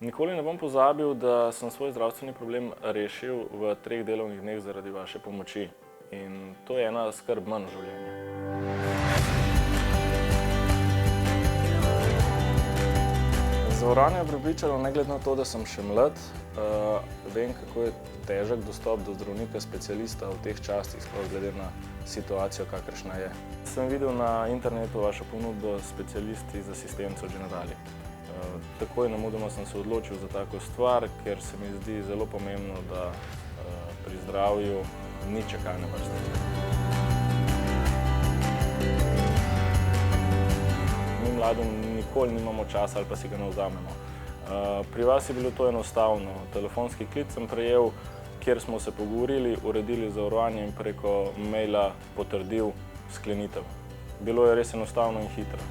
Nikoli ne bom pozabil, da sem svoj zdravstveni problem rešil v 3 delovnih dneh zaradi vaše pomoči. In to je ena skrb manj v življenju. Zavarovanje je prepričalo, ne glede na to, da sem še mlad, vem, kako je težek dostop do zdravnika specialista v teh časih, sploh glede na situacijo, kakršna je. Sem videl na internetu vašo ponudbo specialisti z asistenco Generali. Takoj nemudoma sem se odločil za tako stvar, ker se mi zdi zelo pomembno, da pri zdravju ni čakalne vrste. Mi mladim nikoli nimamo časa ali pa si ga ne vzamemo. Pri vas je bilo to enostavno. Telefonski klic sem prejel, kjer smo se pogovorili, uredili zavarovanje in preko maila potrdil sklenitev. Bilo je res enostavno in hitro.